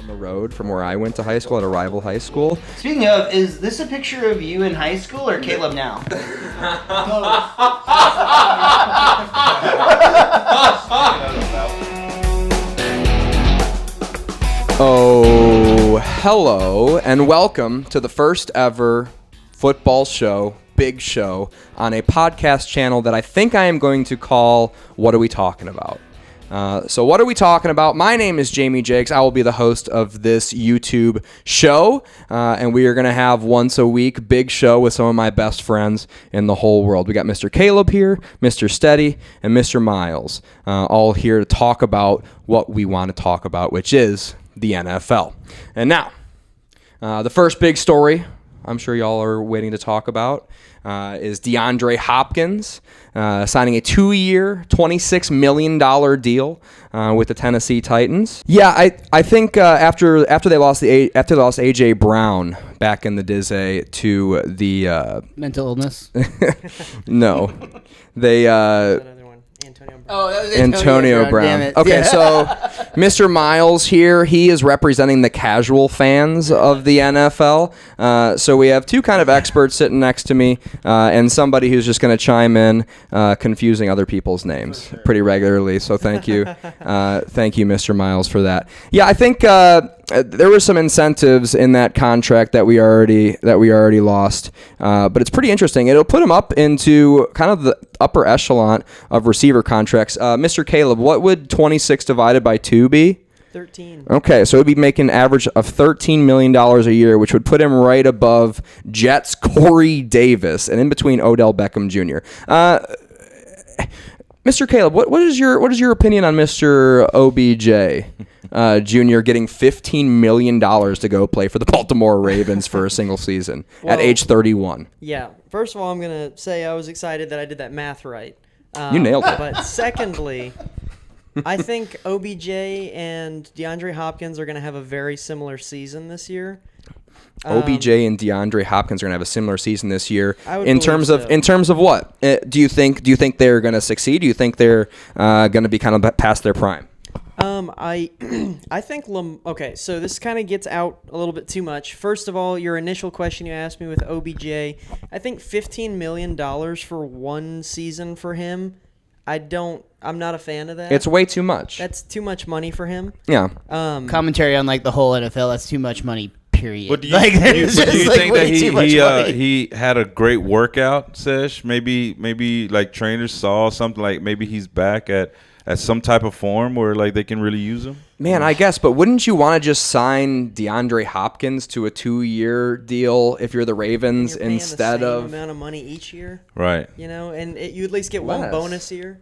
on the road from where I went to high school at a rival high school. Speaking of, is this a picture of you in high school or Caleb now? Oh, hello, and welcome to the first ever football show, big show, on a podcast channel that I think I am going to call What Are We Talking About? So what are we talking about? My name is Jamie Jakes. I will be the host of this YouTube show, and we are going to have once a week big show with some of my best friends in the whole world. We got Mr. Caleb here, Mr. Steady, and Mr. Miles, all here to talk about what we want to talk about, which is the NFL. And now, the first big story I'm sure y'all are waiting to talk about is Deandre Hopkins signing a 2-year, $26 million deal with the Tennessee Titans. Yeah, I think after they lost AJ Brown back in the Dizzy to the mental illness. No, they. That was Antonio Brown. Damn it. Okay, Yeah. so Mr. Miles here, he is representing the casual fans of the NFL. So we have two kind of experts sitting next to me and somebody who's just going to chime in, confusing other people's names pretty regularly. So thank you. Thank you, Mr. Miles, for that. Yeah, I think there were some incentives in that contract that we already lost, but it's pretty interesting. It'll put him up into kind of the upper echelon of receiver contracts. Mr. Caleb, what would 26 divided by 2 be? 13. Okay, so it would be making an average of $13 million a year, which would put him right above Jets' Corey Davis and in between Odell Beckham Jr. Mr. Caleb, what is your opinion on Mr. OBJ Jr. getting $15 million to go play for the Baltimore Ravens for a single season at age 31? Yeah. First of all, I'm going to say I was excited that I did that math right. You nailed it. But secondly, I think OBJ and Deandre Hopkins are going to have a very similar season this year. OBJ and Deandre Hopkins are going to have a similar season this year. In terms of what? Do you think they're going to succeed? Do you think they're going to be kind of past their prime? I think okay, so this kind of gets out a little bit too much. First of all, your initial question you asked me with OBJ, I think $15 million for one season for him, I'm not a fan of that. It's way too much. That's too much money for him. Yeah. Commentary on like the whole NFL. That's too much money. Period. But do you think that he had a great workout sesh? Maybe like trainers saw something like maybe he's back at some type of form where like they can really use him? Man, I guess, but wouldn't you want to just sign DeAndre Hopkins to a 2-year deal if you're the Ravens instead of the same amount of money each year? Right. You know, and you at least get one bonus year.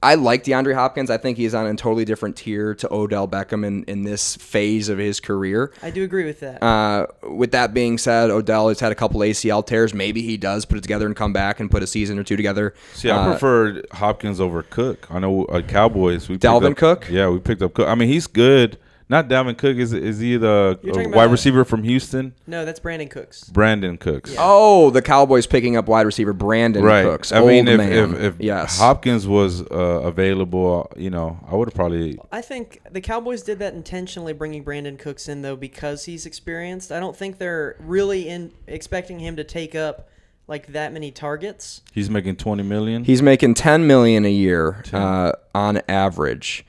I like DeAndre Hopkins. I think he's on a totally different tier to Odell Beckham in this phase of his career. I do agree with that. With that being said, Odell has had a couple ACL tears. Maybe he does put it together and come back and put a season or two together. See, I prefer Hopkins over Cook. I know Cowboys. Dalvin Cook? Yeah, we picked up Cook. I mean, he's good. Not Dalvin Cook. Is he the wide receiver from Houston? No, that's Brandon Cooks. Brandon Cooks. Yeah. Oh, the Cowboys picking up wide receiver Brandon Cooks. I mean, if yes. Hopkins was available, I would have probably. I think the Cowboys did that intentionally, bringing Brandon Cooks in though because he's experienced. I don't think they're really expecting him to take up like that many targets. He's making $20 million. He's making $10 million a year on average.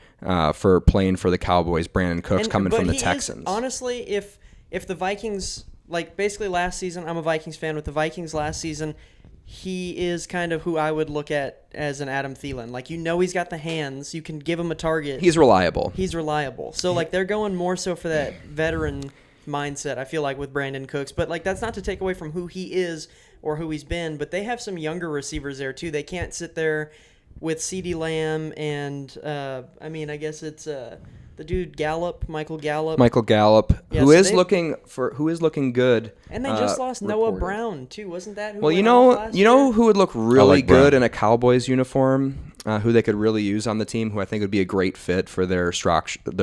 For playing for the Cowboys, Brandon Cooks coming from the Texans. Honestly, if the Vikings, like basically last season, I'm a Vikings fan. With the Vikings last season, he is kind of who I would look at as an Adam Thielen. Like, he's got the hands. You can give him a target. He's reliable. So, like, they're going more so for that veteran mindset, I feel like, with Brandon Cooks. But, like, that's not to take away from who he is or who he's been. But they have some younger receivers there, too. They can't sit there with CeeDee Lamb and, I guess it's the dude Michael Gallup. Yeah, who is looking good. And they just lost Noah Brown too, wasn't that? Well, you know who would look really good in a Cowboys uniform, who they could really use on the team, who I think would be a great fit for the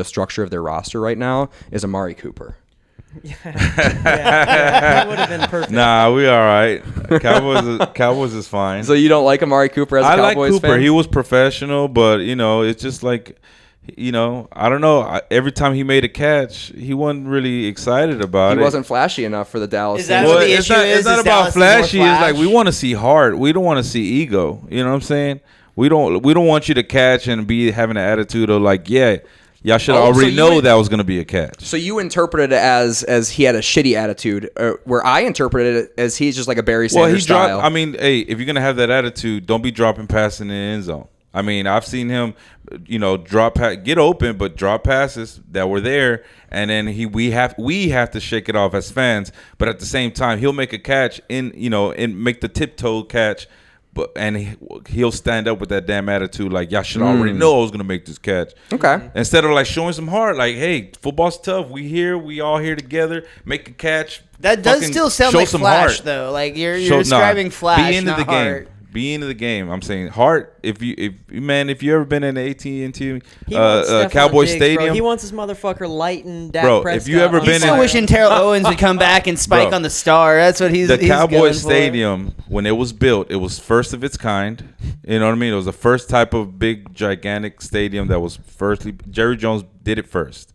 structure of their roster right now, is Amari Cooper. Yeah, that would have been perfect. Nah, we all right. Cowboys is fine. So you don't like Amari Cooper as a Cowboys fan? I like Cooper. He was professional, but it's just like I don't know. Every time he made a catch, he wasn't really excited about it. He wasn't flashy enough for the Dallas. Is that what the issue is? It's not Is about Dallas more flashy. It's like flash? we want to see heart. We don't want to see ego. You know what I'm saying? We don't want you to catch and be having an attitude of like, yeah, y'all should already know that was going to be a catch. So you interpreted it as he had a shitty attitude, where I interpreted it as he's just like a Barry Sanders style. I mean, hey, if you're going to have that attitude, don't be dropping passes in the end zone. I mean, I've seen him, get open, but drop passes that were there, and then we have to shake it off as fans. But at the same time, he'll make a catch and make the tiptoe catch, and he'll stand up with that damn attitude like y'all should already know I was gonna make this catch. Okay. Instead of like showing some heart, like, hey, football's tough. We all here together. Make a catch. That does still sound like flash, though. Like you're describing flash, be into not the game. heart. Be into the game. I'm saying heart. If you ever been in the AT&T Diggs, Cowboy Stadium, bro. He wants his motherfucker lighting Dak Bro, Prescott. if you ever on been He's in- still wishing Terrell Owens would come back and spike Bro, on the star. That's what he's the Cowboy going for. Stadium, when it was built, it was first of its kind. You know what I mean? It was the first type of big, gigantic stadium that was Jerry Jones did it first.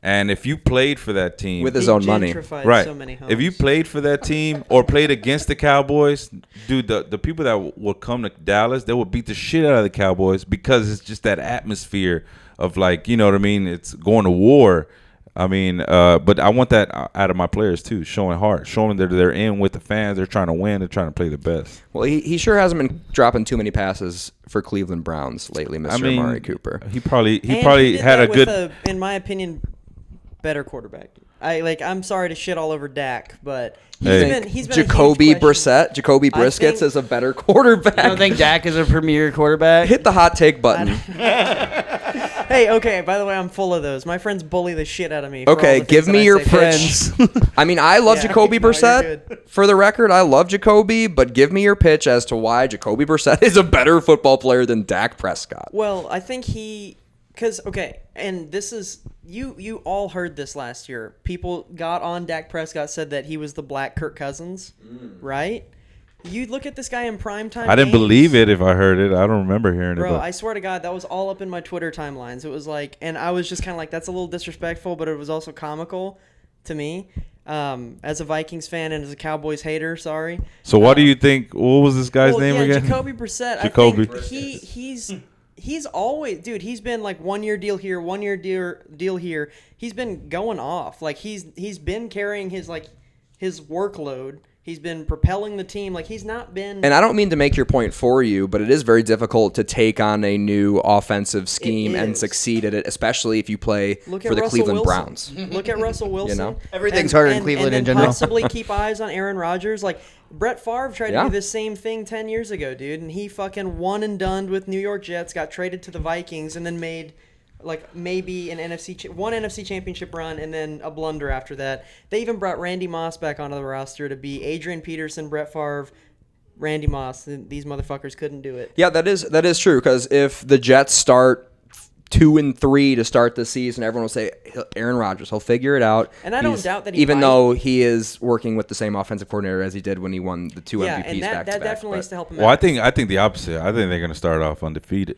And if you played for that team with his own money, right? So many homes. If you played for that team or played against the Cowboys, dude, the people that would come to Dallas, they would beat the shit out of the Cowboys because it's just that atmosphere of like, you know what I mean? It's going to war. I mean, but I want that out of my players too, showing heart, showing that they're in with the fans, they're trying to win, they're trying to play the best. well, he sure hasn't been dropping too many passes for Cleveland Browns lately, Mr. Amari Cooper. He probably did had that a good. with in my opinion, better quarterback. I'm sorry to shit all over Dak, but he's been Jacoby a huge question. Brissett, Jacoby Briskets is a better quarterback. I don't think Dak is a premier quarterback. Hit the hot take button. Hey, okay. By the way, I'm full of those. My friends bully the shit out of me. For all Okay, the give things me that I your say, pitch. bitch. I mean, I love Yeah, Jacoby no, you're Brissett. good. For the record, I love Jacoby, but give me your pitch as to why Jacoby Brissett is a better football player than Dak Prescott. Well, I think and this is you all heard this last year. People got on Dak Prescott, said that he was the black Kirk Cousins, right? You look at this guy in primetime. I didn't games, believe it if I heard it. I don't remember hearing bro. it. I swear to God, that was all up in my Twitter timelines. It was like, and I was just kind of like, that's a little disrespectful, but it was also comical to me. As a Vikings fan and as a Cowboys hater, sorry. So what do you think? What was this guy's name again? Jacoby Brissett. Jacoby. I think he's always, dude. He's been like 1 year deal here, 1 year deal here. He's been going off. Like he's been carrying his workload. He's been propelling the team. Like he's not been. And I don't mean to make your point for you, but it is very difficult to take on a new offensive scheme and succeed at it, especially if you play for the Russell Cleveland Wilson. Browns. Look at Russell Wilson. You know? Everything's harder in Cleveland in general. Possibly keep eyes on Aaron Rodgers. Like Brett Favre tried to do the same thing 10 years ago, dude, and he fucking one and done with New York Jets, got traded to the Vikings, and then made like maybe an one NFC championship run and then a blunder after that. They even brought Randy Moss back onto the roster to be Adrian Peterson, Brett Favre, Randy Moss. These motherfuckers couldn't do it. Yeah, that is true, because if the Jets start 2-3 to start the season, everyone will say Aaron Rodgers, he'll figure it out. And I don't doubt that he even might. though he is working with the same offensive coordinator as he did when he won the two Yeah, MVPs and back to that back. definitely is to help him Well, out. I think the opposite. I think they're going to start off undefeated.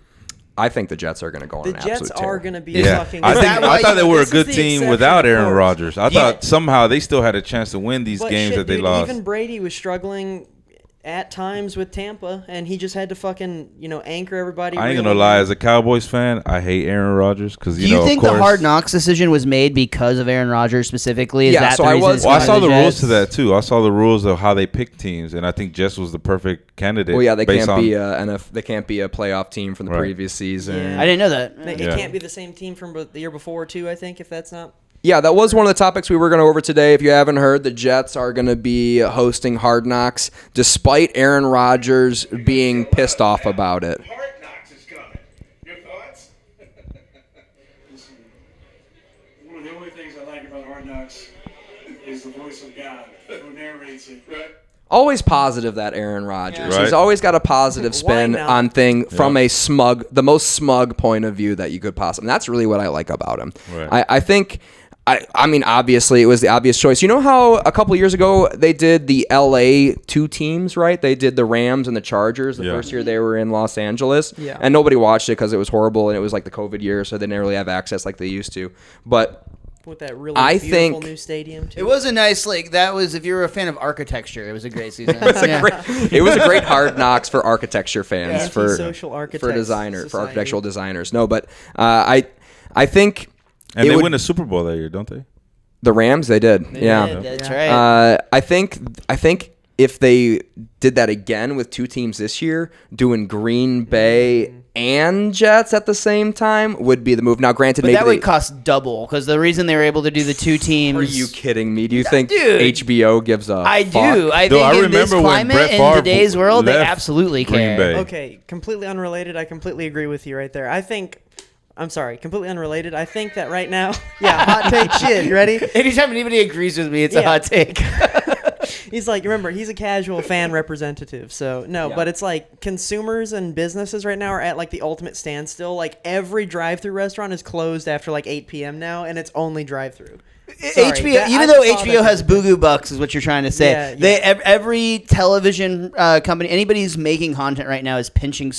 I think the Jets are going to go on The an absolute Jets tear. are going to be Yeah, fucking. I thought they were a This is good the team exception, without of Aaron course. Rodgers. I thought somehow they still had a chance to win these But games shit, that they dude, lost. Even Brady was struggling at times with Tampa, and he just had to fucking anchor everybody. I ain't reel gonna them lie, in. as a Cowboys fan, I hate Aaron Rodgers because Do you think the Hard Knocks decision was made because of Aaron Rodgers specifically? Is that so the I reason was- it's Well, I going saw to the rules Jets? to that too. I saw the rules of how they pick teams, and I think Jets was the perfect candidate. Well, yeah, they based can't on- be they can't be a playoff team from the Right. previous season. Yeah. I didn't know that. It Yeah. can't be the same team from the year before, too, I think, if that's not. Yeah, that was one of the topics we were going to over today. If you haven't heard, the Jets are going to be hosting Hard Knocks, despite Aaron Rodgers being pissed off about it. Hard Knocks is coming. Your thoughts? Listen, one of the only things I like about Hard Knocks is the voice of God who narrates it. Right. Always positive, that Aaron Rodgers. Right. He's always got a positive spin not? on thing from the most smug point of view that you could possibly. And that's really what I like about him. Right. I think I mean, obviously, it was the obvious choice. You know how a couple years ago they did the LA 2 teams, right? They did the Rams and the Chargers the first year they were in Los Angeles. Yeah. And nobody watched it because it was horrible, and it was like the COVID year, so they didn't really have access like they used to. But with that really I beautiful think new stadium, too. It was a nice, that was, if you were a fan of architecture, it was a great season. it was a great Hard Knocks for architecture fans, for Anti-social architects for architectural designers. No, but I think. And they win a Super Bowl that year, don't they? The Rams, they did. That's right. I think if they did that again with 2 teams this year, doing Green Bay and Jets at the same time would be the move. Now, granted, But maybe that would cost double, because the reason they were able to do the 2 teams. Are you kidding me? Do you think Dude. HBO gives a I fuck? do. I Though think I in this remember when climate, Brett in Favre today's world, they left absolutely Green care. Bay. Okay, completely unrelated. I completely agree with you right there. I'm sorry, completely unrelated. I think that right now, hot take shit. You ready? Anytime anybody agrees with me, it's a hot take. He's like, remember, he's a casual fan representative. So, no, but it's like consumers and businesses right now are at like the ultimate standstill. Like every drive-through restaurant is closed after like 8 p.m. now, and it's only drive-through. HBO, even though HBO has Boogie Bucks, is what you're trying to say. Yeah, They every television company, anybody who's making content right now is pinching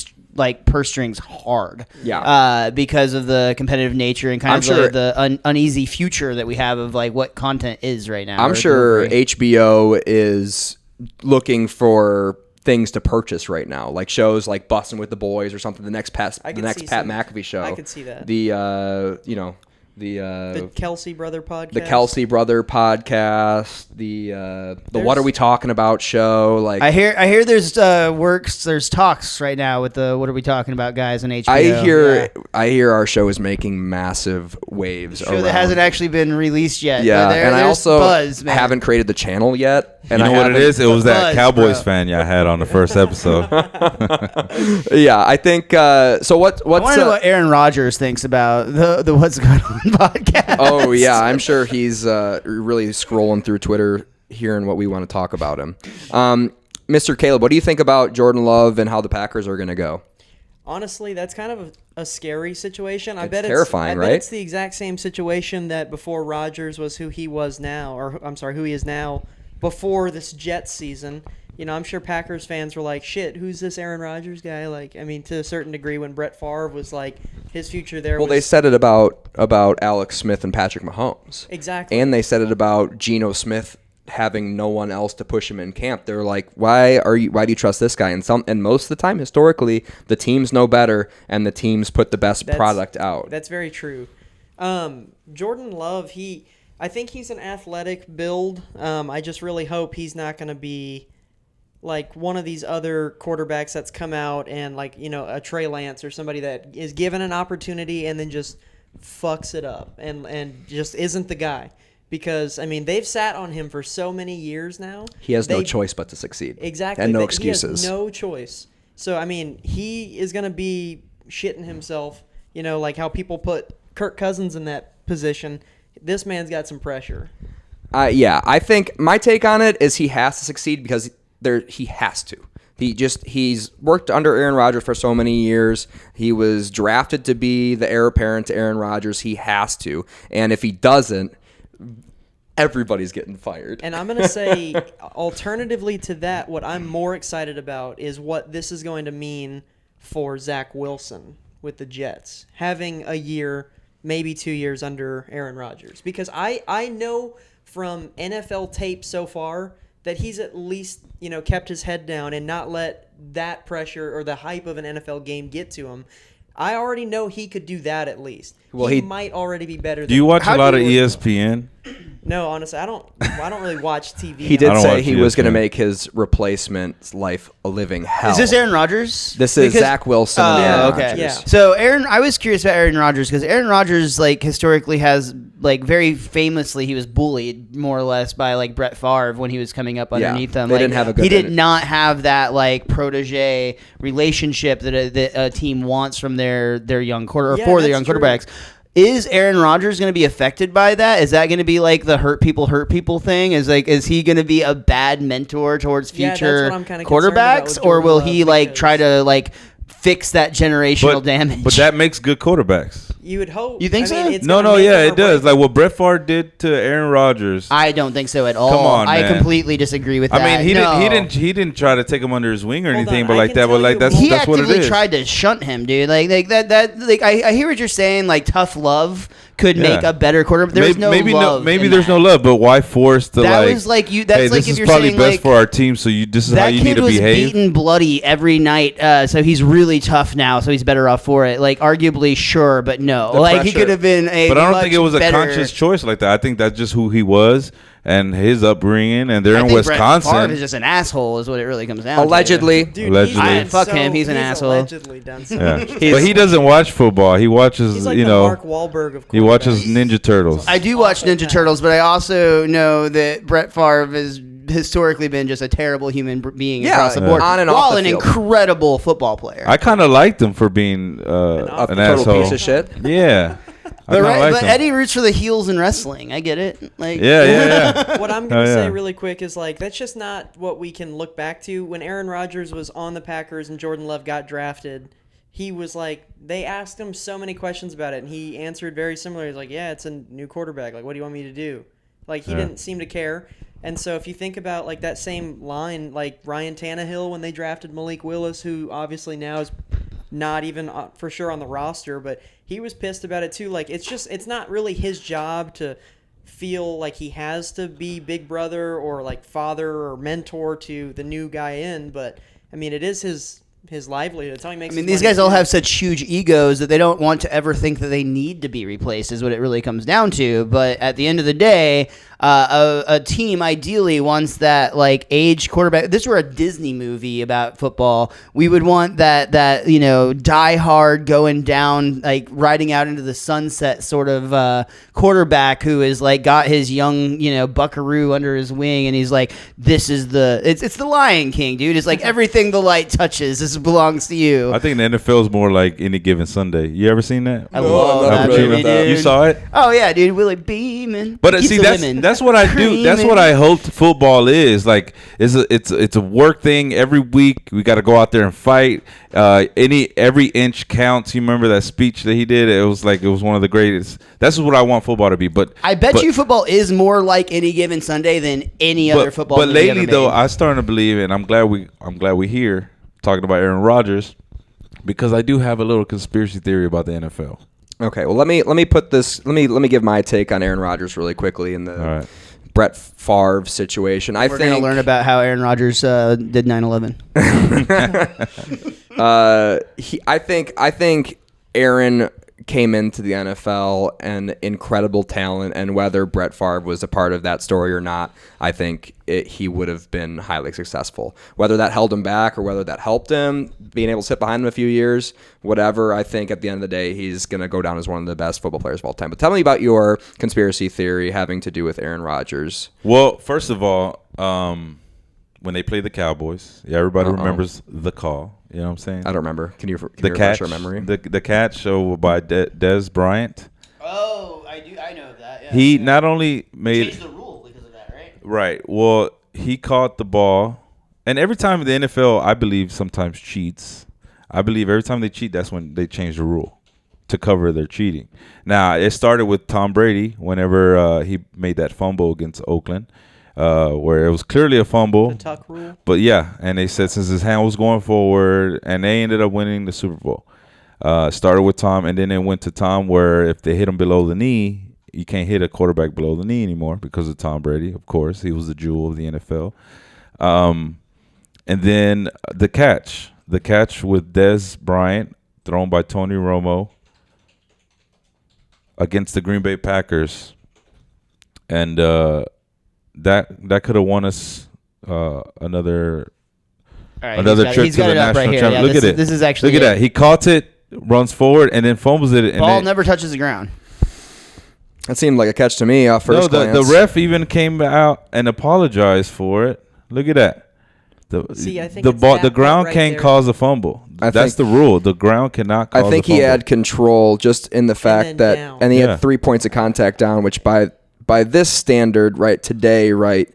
purse strings hard. Yeah. Because of the competitive nature and kind of the uneasy future that we have of like what content is right now. I'm sure HBO is looking for things to purchase right now, like shows like Bussin' with the Boys or something. The next Pat McAfee show. I could see that. The Kelsey Brother podcast. The Kelsey Brother podcast. The What Are We Talking About show. Like I hear there's there's talks right now with the What Are We Talking About guys on HBO. I hear our show is making massive waves. Sure, that hasn't actually been released yet. Yeah, and I also buzz, man. haven't created the channel yet. And you know what it is? It was that buzz, Cowboys bro. fan y'all had on the first episode. Yeah, I think. So what's I want to know what Aaron Rodgers thinks about the What's Going On podcast. Oh yeah, I'm sure he's really scrolling through Twitter, hearing what we want to talk about him. Mr. Caleb, what do you think about Jordan Love and how the Packers are going to go? Honestly, that's kind of a scary situation. I It's bet terrifying, I bet right? it's the exact same situation that before Rodgers was who he was now, or I'm sorry, who he is now before this Jets season. You know, I'm sure Packers fans were like, shit, who's this Aaron Rodgers guy? Like, I mean, to a certain degree, when Brett Favre was like, his future there Well, was... they said it about Alex Smith and Patrick Mahomes. Exactly. And they said it about Geno Smith having no one else to push him in camp. They're like, why do you trust this guy? And most of the time, historically, the teams know better, and the teams put the best product out. That's very true. Jordan Love, I think he's an athletic build. I just really hope he's not going to be like one of these other quarterbacks that's come out and like, you know, a Trey Lance or somebody that is given an opportunity and then just fucks it up and just isn't the guy. Because, I mean, they've sat on him for so many years now. He has no choice but to succeed. Exactly. And no He excuses. has no choice. So, I mean, he is going to be shitting himself, you know, like how people put Kirk Cousins in that position. This man's got some pressure. Yeah, I think my take on it is he has to succeed because he has to. He's worked under Aaron Rodgers for so many years. He was drafted to be the heir apparent to Aaron Rodgers. He has to. And if he doesn't, everybody's getting fired. And I'm going to say, alternatively to that, what I'm more excited about is what this is going to mean for Zach Wilson with the Jets. Having a year, maybe 2 years under Aaron Rodgers. Because I know from NFL tape so far that he's at least, you know, kept his head down and not let that pressure or the hype of an NFL game get to him. I already know he could do that at least. Well, he might already be better. Do you watch a lot of ESPN? No, honestly, I don't really watch TV. He did say he was going to make his replacement's life a living hell. Is this Aaron Rodgers? This is Zach Wilson. Okay. Yeah. So I was curious about Aaron Rodgers because Aaron Rodgers, like, historically has, like, very famously, he was bullied more or less by, like, Brett Favre when he was coming up underneath them. They didn't have a good. He did not have that, like, protege relationship that a team wants from their young for their young quarterbacks. Is Aaron Rodgers going to be affected by that? Is that going to be like the hurt people thing? Is he going to be a bad mentor towards future quarterbacks, or will he like try to like fix that generational damage? But that makes good quarterbacks. You would hope. You think so? It's No, gonna make yeah, or it does. break. Like what Brett Favre did to Aaron Rodgers. I don't think so at all. Come on, I man. completely disagree with that. I mean, he No. didn't try to take him under his wing or Hold anything, on, but I like can that. tell But like you that's He that's what it actively is. tried to shunt him, dude. Like that. Like I hear what you're saying. Like tough love could make a better quarterback. There's no love. Maybe in there's that. no love, but why force the That like? was like you. That's Hey, like this if is you're probably saying best like for our team. So this is how that you kid need to was behave. beaten bloody every night, so he's really tough now. So he's better off for it. Like arguably, sure, but no. The Like he pressure. could have been a. But I don't much think it was a better- conscious choice like that. I think that's just who he was and his upbringing, and they're I in think Brett Wisconsin. Favre is just an asshole, is what it really comes down Allegedly. Dude, Allegedly. he's done Fuck him, he's an asshole. Allegedly done so Yeah. much. But he doesn't watch football. He watches, He's like you the know, Mark Wahlberg of he watches quarterbacks. Ninja Turtles. to. I do watch Ninja Turtles, but I also know that Brett Favre has historically been just a terrible human being Yeah, across the board, on and off while the an field. incredible football player. I kind of liked him for being A an total asshole. piece of shit. Yeah. I but kinda liked but him. Eddie roots for the heels in wrestling. I get it. Like Yeah. What I'm going to Oh, say yeah. really quick is like that's just not what we can look back to. When Aaron Rodgers was on the Packers and Jordan Love got drafted, he was like, they asked him so many questions about it, and he answered very similar. He's like, yeah, it's a new quarterback. Like, what do you want me to do? Like, he didn't seem to care. And so if you think about like that same line, like Ryan Tannehill when they drafted Malik Willis, who obviously now is not even for sure on the roster, but he was pissed about it too. Like, it's not really his job to feel like he has to be big brother or like father or mentor to the new guy in, but I mean, it is his livelihood. It's how he makes. I mean, his these money, guys all too. have such huge egos that they don't want to ever think that they need to be replaced, is what it really comes down to. But at the end of the day, a team ideally wants that like age quarterback. If this were a Disney movie about football, we would want that die hard going down, like riding out into the sunset sort of quarterback who is like got his young buckaroo under his wing, and he's like, this is it's the Lion King, dude. It's like everything the light touches, this belongs to you. I think the NFL is more like Any Given Sunday. You ever seen that? I love I'm not that familiar movie, with that. dude. You saw it? Oh yeah, dude, Willie Beeman. But Keeps see, the that's women what I do. That's what I hope football is. Like, it's a work thing every week. We got to go out there and fight. Every inch counts. You remember that speech that he did? It was one of the greatest. That's what I want football to be. But I bet you football is more like Any Given Sunday than any other football. But movie lately, ever though, made. I'm starting to believe, and I'm glad we here talking about Aaron Rodgers, because I do have a little conspiracy theory about the NFL. Okay, well let me put this. Let me give my take on Aaron Rodgers really quickly in the All right. Brett Favre situation. We're going to learn about how Aaron Rodgers did 9/11. I think Aaron came into the NFL an incredible talent, and whether Brett Favre was a part of that story or not, I think he would have been highly successful. Whether that held him back or whether that helped him, being able to sit behind him a few years, whatever, I think at the end of the day, he's going to go down as one of the best football players of all time. But tell me about your conspiracy theory having to do with Aaron Rodgers. Well, first of all, when they play the Cowboys, everybody remembers the call. You know what I'm saying? I don't remember. Can you the refresh catch, our memory? the catch by Des Bryant. Oh, I know of that. Yeah. He not only made changed the rule because of that, right? right. Well, he caught the ball, and every time the NFL, I believe, sometimes cheats. I believe every time they cheat, that's when they change the rule to cover their cheating. Now, it started with Tom Brady whenever he made that fumble against Oakland. Where it was clearly a fumble. The tuck rule. But yeah, and they said since his hand was going forward, and they ended up winning the Super Bowl. Started with Tom, and then it went to Tom where if they hit him below the knee, you can't hit a quarterback below the knee anymore because of Tom Brady, of course. He was the jewel of the NFL. And then the catch with Des Bryant, thrown by Tony Romo against the Green Bay Packers. And that could have won us another All right, trip to he's got the it up national right here. championship. Yeah, Look at it. This is actually Look at that. He caught it, runs forward, and then fumbles it. And Ball then, never touches the ground. That seemed like a catch to me off first glance. the ref even came out and apologized for it. Look at that. See, I think the it's ball, that the ground part right can't there. cause a fumble. I That's think- the rule. The ground cannot cause I think a fumble. he had control just in the fact then that, down. and he Yeah. had 3 points of contact down, which by this standard, right today, right,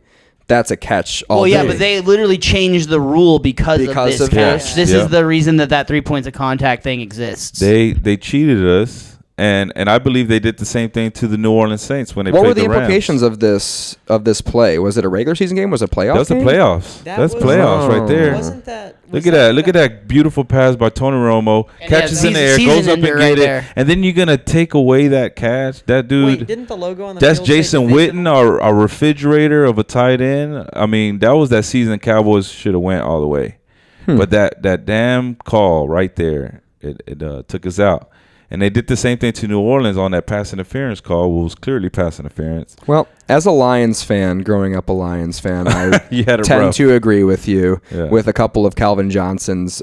that's a catch all Well, yeah, day. but they literally changed the rule because of this of catch. this. This Yeah. is the reason that 3 points of contact thing exists. They cheated us, And I believe they did the same thing to the New Orleans Saints when they What played were the the Rams. implications of this play? Was it a regular season game? Was it a playoff? That was the game? playoffs. That's was- playoffs right there. Wasn't that? Look at that! Look at that beautiful pass by Tony Romo. And Catches yeah, in the air, season goes up and ender get right it, there. and then you're gonna take away that catch. That dude. Wait, didn't the logo on the That's field say Jason divisional? Witten, our refrigerator of a tight end. I mean, that was that season Cowboys should have went all the way. But that damn call right there, it took us out. And they did the same thing to New Orleans on that pass interference call, which was clearly pass interference. Well, as a Lions fan, growing up a Lions fan, I You had it tend rough. to agree with you Yeah. with a couple of Calvin Johnson's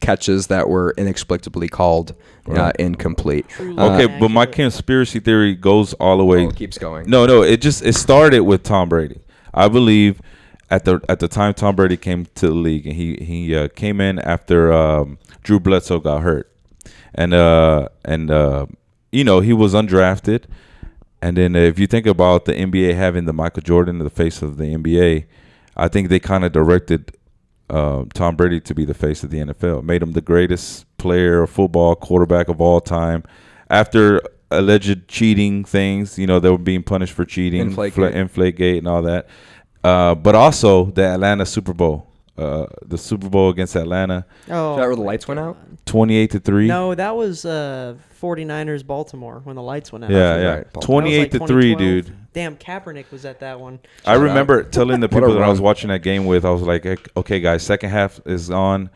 catches that were inexplicably called incomplete. Okay, but my conspiracy theory goes all the way. It keeps going. No, it started with Tom Brady. I believe at the time Tom Brady came to the league, and he came in after Drew Bledsoe got hurt, and he was undrafted, and then if you think about the NBA having the Michael Jordan, the face of the NBA, I think they kind of directed Tom Brady to be the face of the NFL, made him the greatest player of football, quarterback of all time. After alleged cheating things, they were being punished for cheating, Inflategate and all that. But also the Atlanta Super Bowl, the Super Bowl against Atlanta, Oh, Is that where the lights went out? 28-3. no, that was 49ers Baltimore when the lights went out. Yeah. Right, That was like 28-3, 2012. dude. Damn, Kaepernick was at that one. I remember telling the What a people that I was run. watching that game with, I was like, okay, guys, second half is on.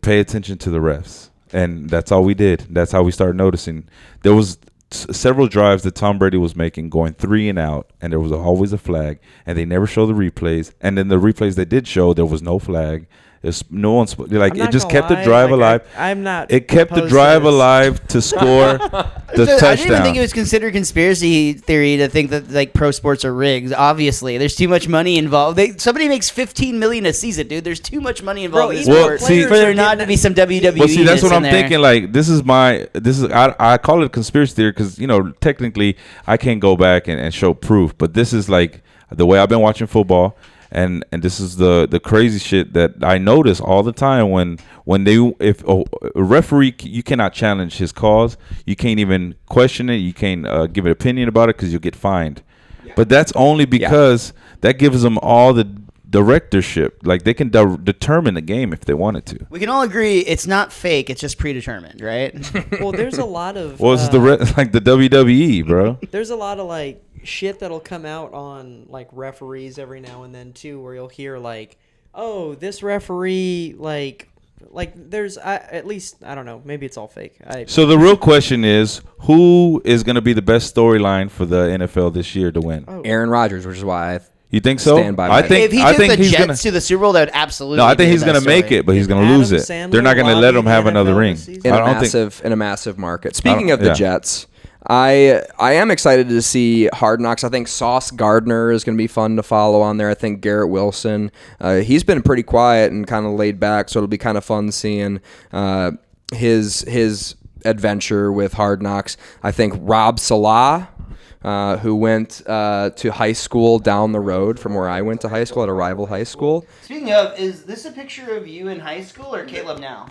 Pay attention to the refs. And that's all we did. That's how we started noticing. There was several drives that Tom Brady was making going 3 and out, and there was always a flag, and they never show the replays. And then the replays they did show, there was no flag. It's no one's like I'm it not just gonna kept the lie, drive like, alive. I'm not. It kept the opposed to drive this. alive to score the I didn't even touchdown. think it was considered conspiracy theory to think that like pro sports are rigged. Obviously, there's too much money involved. Somebody makes $15 million a season, dude. There's too much money involved in even this Well, sport see- for there not to be some WWE. Well, see, that's what I'm in there. thinking. Like, this is I call it a conspiracy theory because technically I can't go back and show proof, but this is like the way I've been watching football, and this is the crazy shit that I notice all the time when if a referee, you cannot challenge his calls, you can't even question it, you can't give an opinion about it because you'll get fined. But that's only because that gives them all the directorship. Like, they can determine the game if they wanted to. We can all agree it's not fake. It's just predetermined, right? Well, there's a lot of. Well, it's like the WWE, bro. There's a lot of like shit that'll come out on like referees every now and then too, where you'll hear like, oh, this referee like there's at least I don't know, maybe it's all fake. So the real question is, who is going to be the best storyline for the NFL this year to win? Oh. Aaron Rodgers, which is why You think so? Stand by I my- think if he I took think the he's Jets gonna. to the Super Bowl, that would absolutely. No, I think be he's the gonna best make story. it, but he's gonna Adam lose it. Sandler They're not gonna let him lobbied have the another NFL ring. this season? in I a don't think. massive market. Speaking of the yeah. Jets, I am excited to see Hard Knocks. I think Sauce Gardner is going to be fun to follow on there. I think Garrett Wilson, he's been pretty quiet and kind of laid back, so it'll be kind of fun seeing his adventure with Hard Knocks. I think Rob Salah, who went to high school down the road from where I went to high school at a rival high school. Speaking of, is this a picture of you in high school or Caleb now?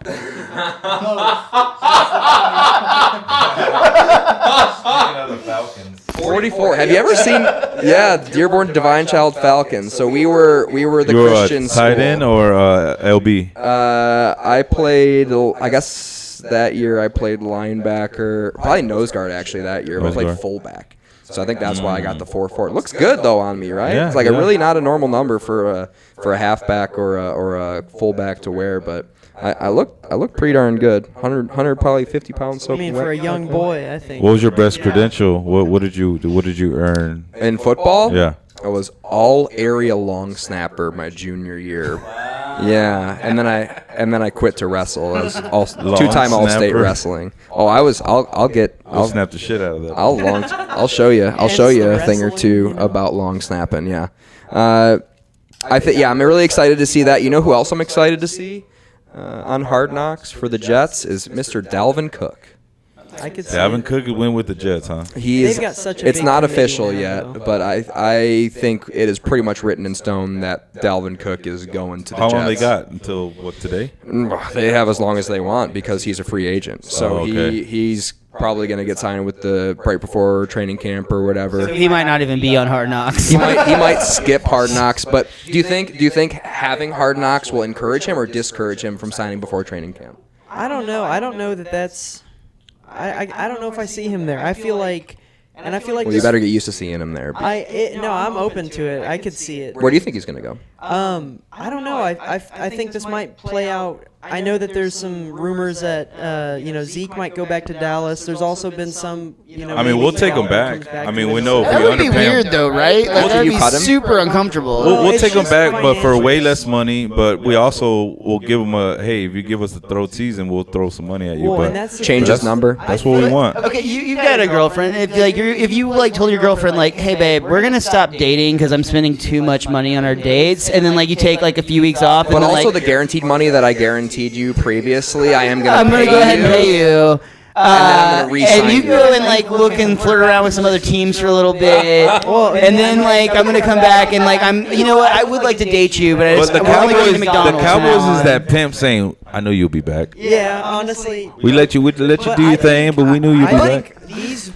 44. Have you ever seen? Yeah, Dearborn Divine Child Falcons. So we were the You were Christian tight school. end or LB? I played. I guess that year I played linebacker, probably nose guard actually that year. But I Nose played guard. fullback. So I think that's why I got the 4-4. It looks good though on me, right? Yeah, It's like yeah. a really not a normal number for a halfback or a fullback to wear, but I look pretty darn good. 100 probably 50 pounds I soaking mean, wet. for a young boy, I think. What was your best credential? What did you earn? In football, Yeah. I was all area long snapper my junior year. Yeah, and then I quit to wrestle. I was two-time all-state snapper. wrestling. Oh, I'll snap the shit out of that. I'll show you a thing or two about long snapping. Yeah, I'm really excited to see that. You know who else I'm excited to see on Hard Knocks for the Jets is Mr. Dalvin Cook. I could see Dalvin it. Cook went with the Jets, huh? He's. They've got such a It's big not committee official now, yet, though. but I think it is pretty much written in stone that Dalvin Cook is going to the How Jets. long they got until what today? They have as long as they want because he's a free agent. So Oh, okay. he's probably going to get signed with the right before training camp or whatever. He might not even be on Hard Knocks. He might skip Hard Knocks, but do you think having Hard Knocks will encourage him or discourage him from signing before training camp? I don't know. I don't know that that's. I don't know if I see him there. I feel like Well, you better get used to seeing him there. No, I'm open to it. I could see it. Where do you think he's going to go? I don't know. I think this might play out. I know that there's some rumors that Zeke might go back to Dallas. There's also been some I mean, we'll take him back. I mean, we know if That we would be underpay weird, him. though, right? Like, that would you be cut him? super uncomfortable. We'll it's take him just back, but for financial. way less money. But we also will give him a, hey, if you give us the throw season, we'll throw some money at you. Well, But and that's the Change thing. his number? that's what we want. Okay, you've got a girlfriend. If you told your girlfriend like, hey babe, we're gonna stop dating because I'm spending too much money on our dates, and then like you take like a few weeks off, and But then, also like, the guaranteed money that I guaranteed you previously, I'm I'm going gonna to go ahead and pay you. I'm gonna re-sign And you you. go and like look and flirt around with some other teams for a little bit, and then like I'm gonna come back and like you know what, I would like to date you, but But the we're only going to Cowboys, McDonald's from now on. is that pimp saying, I know you'll be back. Yeah, honestly. We let you do your thing, but we knew you'd be I back. think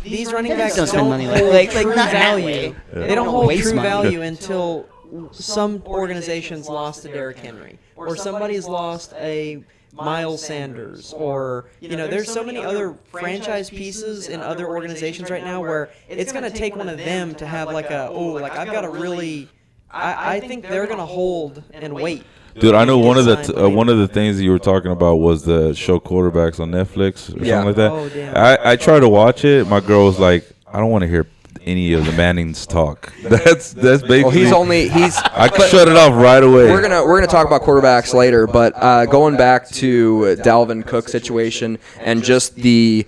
these running backs Don't spend money like- hold like true not that value. way. They don't hold Waste true money. value until some organizations lost to Derrick Henry, or somebody's lost a Miles Sanders, or there's so many other franchise pieces in other organizations right now where it's going to take one of them to have like I've got to really. I think they're going to hold and wait. Dude, I know one of Get signed one of the things that you were talking about was the show Quarterbacks on Netflix or Yeah. something like that. Oh, damn. I tried to watch it. My girl was like, I don't want to hear any of the Mannings talk. That's basically. Well, he's. I could shut it off right away. We're gonna talk about quarterbacks later, but going back to Dalvin Cook situation and just the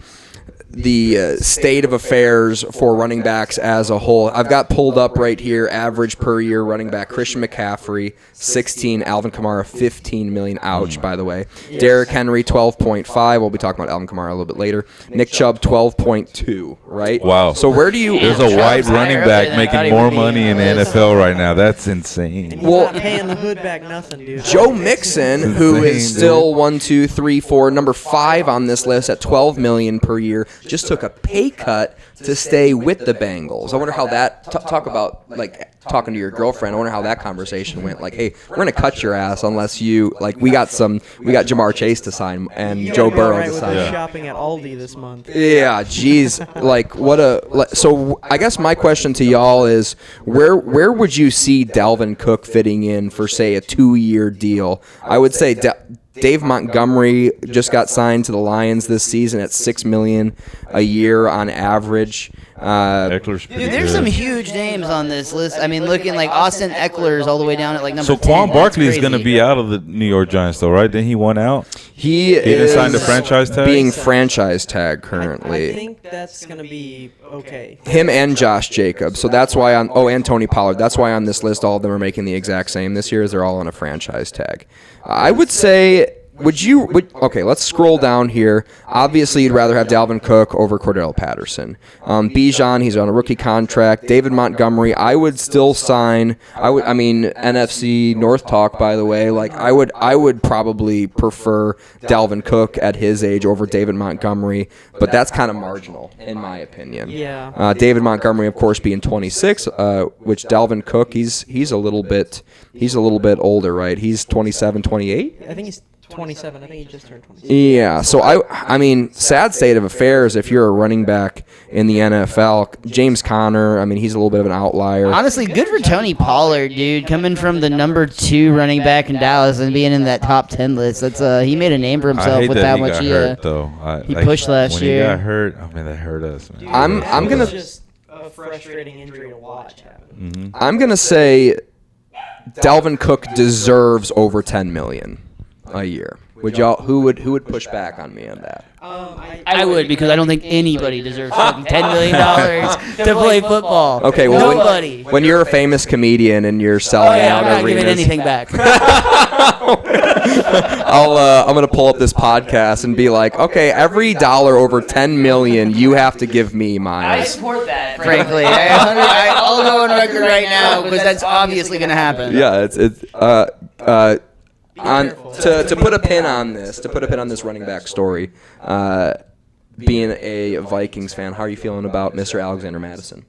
state of affairs for running backs as a whole. I've got pulled up right here, average per year running back. Christian McCaffrey, 16. Alvin Kamara, 15 million. Ouch, by the way. Derrick Henry, 12.5. We'll be talking about Alvin Kamara a little bit later. Nick Chubb, 12.2, right? Wow. So where do you... There's a white Chubb's running higher back than I thought making he more would be. money in the NFL right now. That's insane. He's Well- not paying the hood back nothing, dude. Joe Mixon, who is insane, still 1, 2, 3, 4, number 5 on this list at $12 million per year, just took a pay cut to stay with the Bengals. I wonder how that talk about like talking to your girlfriend. I wonder how that conversation went. Like, hey, we're gonna cut your ass unless you like. We got Jamar Chase to sign and You Joe gotta go Burrow right to with sign. the shopping at Aldi this month. Yeah, geez, like what a. So I guess my question to y'all is, where would you see Dalvin Cook fitting in for say a 2-year deal? I would say Dave Montgomery just got signed to the Lions this season at $6 million a year on average. Eckler's pretty Dude, there's good. some huge names on this list. I mean, looking like Austin Eckler's all the way down at like number So 10. Quan That's Barkley is going to crazy. be out of the New York Giants, though, right? Didn't he want out? He didn't is sign the franchise tag? being franchise tag I currently. think that's going to be okay. Him and Josh Jacobs. So that's why and Tony Pollard. That's why on this list all of them are making the exact same this year. Is they're all on a franchise tag. I would say. Okay, let's scroll down here. Obviously, you'd rather have Dalvin Cook over Cordell Patterson. Bijan, he's on a rookie contract. David Montgomery, I would still sign. I mean, NFC North talk, by the way. Like, I would probably prefer Dalvin Cook at his age over David Montgomery, but that's kind of marginal, in my opinion. Yeah. David Montgomery, of course, being 26, which Dalvin Cook, he's a little bit older, right? He's 27, 28. I think he's 27. I think he just turned 27. Yeah, so I mean, sad state of affairs if you're a running back in the NFL. James Conner, I mean, he's a little bit of an outlier. Honestly, good for Tony Pollard, dude. Coming from the number 2 running back in Dallas and being in that top 10 list. That's he made a name for I himself hate with that how he much got he hurt, though. he pushed last when year. When he got hurt, I mean, that hurt us, man. I'm gonna It's just a frustrating injury to watch happen. I'm gonna say Dalvin Cook deserves over $10 million a year. Would y'all? Who would push back on me on that? I would, because I don't think anybody deserves fucking $10 million to play football. Okay, well, nobody. when you're a famous comedian and you're selling Oh yeah, out I'm not arenas, giving anything back. I'm gonna pull up this podcast and be like, okay, every dollar over 10 million, you have to give me, I Miles. support that, frankly. I'll go on record right now because that's obviously going to happen. Yeah, to put a pin on this running back story. Being a Vikings fan, how are you feeling about Mr. Alexander Madison?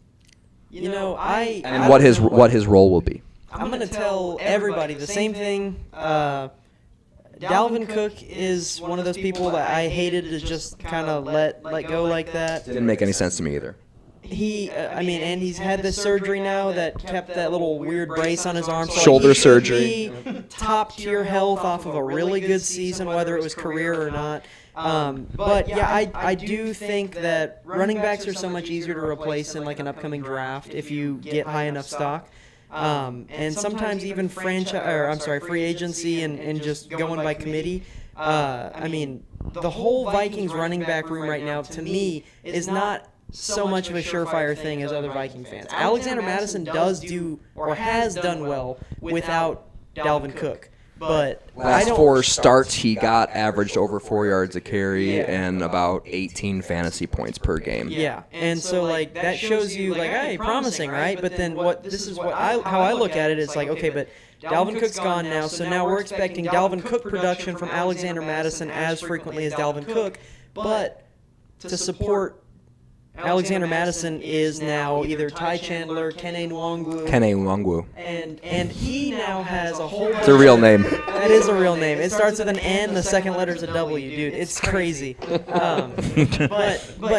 And what his role will be? I'm going to tell everybody the same thing. Dalvin Cook is one of those people that I hated to just kind of let go like that. Didn't make any sense to me either. And he's had this surgery now that kept that little weird brace on his arm. So Shoulder he should surgery. be top tier health off of a really good season, whether it was career or not. But yeah, I do think that running backs are so much easier to replace in like an upcoming draft if you get high enough stock. And sometimes even free agency and just going by committee. The whole Vikings running back room right now, to me, is not so much of a surefire thing as other Viking fans. Alexander Madison does do or has done well without Dalvin Cook. But last 4 starts, he got averaged over 4 yards a carry and about 18 fantasy points per game. Yeah, and so like that shows you like, hey, promising, right? But then how I look at it is like, okay, but Dalvin Cook's gone now, so now we're expecting Dalvin Cook production from Alexander Madison as frequently as Dalvin Cook, but to support Alexander Madison is now either Ty Chandler, Kene Nwangwu. And he now has a whole bunch. It's a real name. That is a real name. It starts with an N, the second letter's a W, dude. It's crazy. But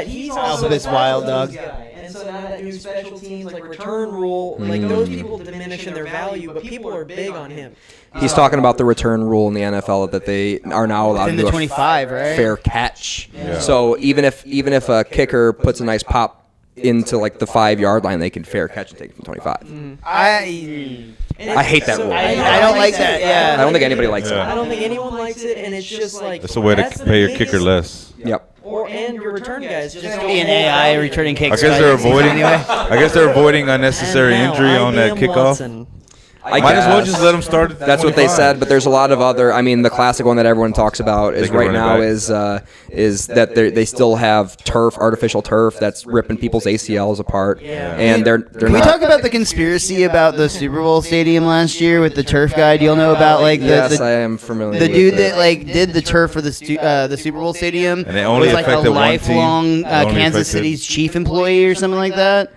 he's also Alphabet's wild, dog. And so now that new special teams, like return rule, like those people diminish in their value, but people are big on him. He's talking about the return rule in the NFL that they are now allowed to do the 25, right? fair catch. Yeah. So even if a kicker puts a nice pop into like the 5-yard line, they can fair catch and take it from 25. I hate that rule. I don't like that. Yeah. I don't think anybody likes Yeah. I don't think anyone likes it, and it's just like That's a way to that's the pay your biggest- kicker less. it. Yep. And your return guys just Be an AI returning I kicks. guess they're avoiding unnecessary injury on that kickoff. I Might as well guess. just let them start at That's what they 25. said, but there's a lot of other. I mean, the classic one that everyone talks about is Take a right running now back. is that they still have artificial turf that's ripping people's ACLs apart, and they're Can we not. talk about the conspiracy about the Super Bowl stadium last year with the turf guy? Do you all know about like Yes, the I am familiar. the with dude it. that like did the turf for the Super Bowl stadium And it only was like a affected one team? lifelong It only Kansas affected- City's chief employee or something like that?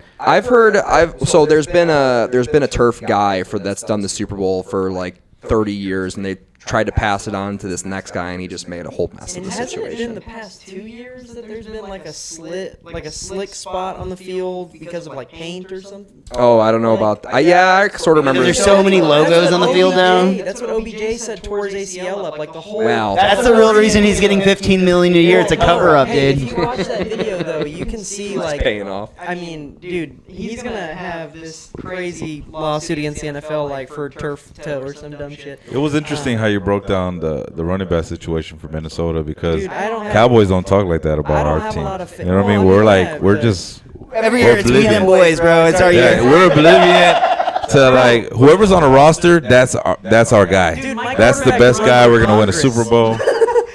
So there's been a turf guy that's done the Super Bowl for like 30 years, and they tried to pass it on to this next guy, and he just made a whole mess of And the hasn't it been situation. the past 2 years that there's been like a slick spot on the field because of like paint or something? Oh, I don't know about. I sort of remember. There's so many logos on the field now. That's what OBJ said tore his ACL up, like the whole. Wow. That's the real reason he's getting $15 million a year. It's a cover up, Hey, dude. if you watch that video though, you can see like paying off. I mean, dude, he's gonna have this crazy lawsuit against the NFL, like for turf toe or some dumb shit. It was interesting how you broke down the running back situation for Minnesota because Dude, I don't have- Cowboys don't talk like that I about don't our have a team. lot of fa- You know what I Well, mean? I We're mean, like yeah, we're but- just Every year it's we them boys, bro. It's our yeah, year. we're oblivion to like whoever's on a roster. That's our guy. Dude, my That's the quarterback best runs guy. for We're gonna win a Congress. Super Bowl.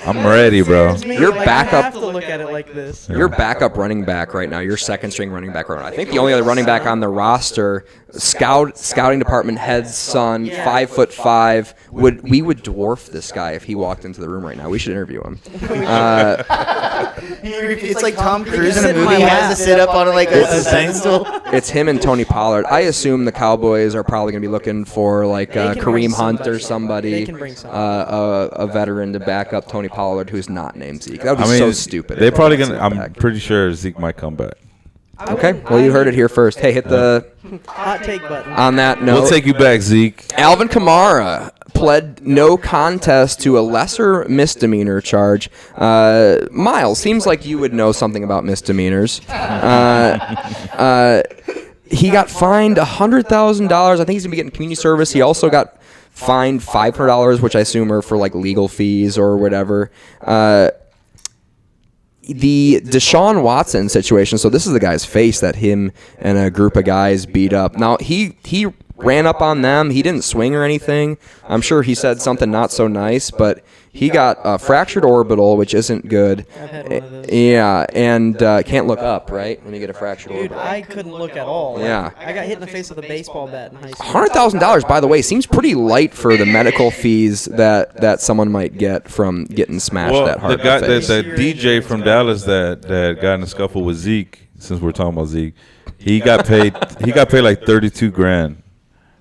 I'm ready, bro. Your Like, backup- I have to look at it like this. Your backup running back right now, your second string running back right now. I think the only other running back on the roster, scouting department head's son, 5'5", we would dwarf this guy if he walked into the room right now. We should interview him. It's like Tom Cruise in a sit in movie. my He has lap. to sit up on like a pedestal. It's him and Tony Pollard. I assume the Cowboys are probably going to be looking for like They can bring Kareem Hunt or somebody. somebody, They can bring somebody. a veteran to back up Tony Pollard, who's not named Zeke. That would be I mean, so stupid. They if probably Zeke gonna. was I'm back. pretty sure Zeke might come back. Okay, well you heard it here first. Hey, hit the Hot take button. on that note. We'll take you back, Zeke. Alvin Kamara pled no contest to a lesser misdemeanor charge. Miles, seems like you would know something about misdemeanors. He got fined $100,000. I think he's gonna be getting community service. He also got fined $500, which I assume are for like legal fees or whatever. The Deshaun Watson situation. So this is the guy's face that him and a group of guys beat up. Now he ran up on them. He didn't swing or anything. I'm sure he said something not so nice, but he got a fractured orbital, which isn't good. I've had one of those. Yeah, and can't look up, right, when you get a fractured Dude, orbital. I couldn't look at all. Yeah. I got hit in the face with a baseball bat in high school. $100,000, by the way, seems pretty light for the medical fees that someone might get from getting smashed that hard. The guy, in the face. the DJ from Dallas that got in a scuffle with Zeke, since we're talking about Zeke, he got paid like $32,000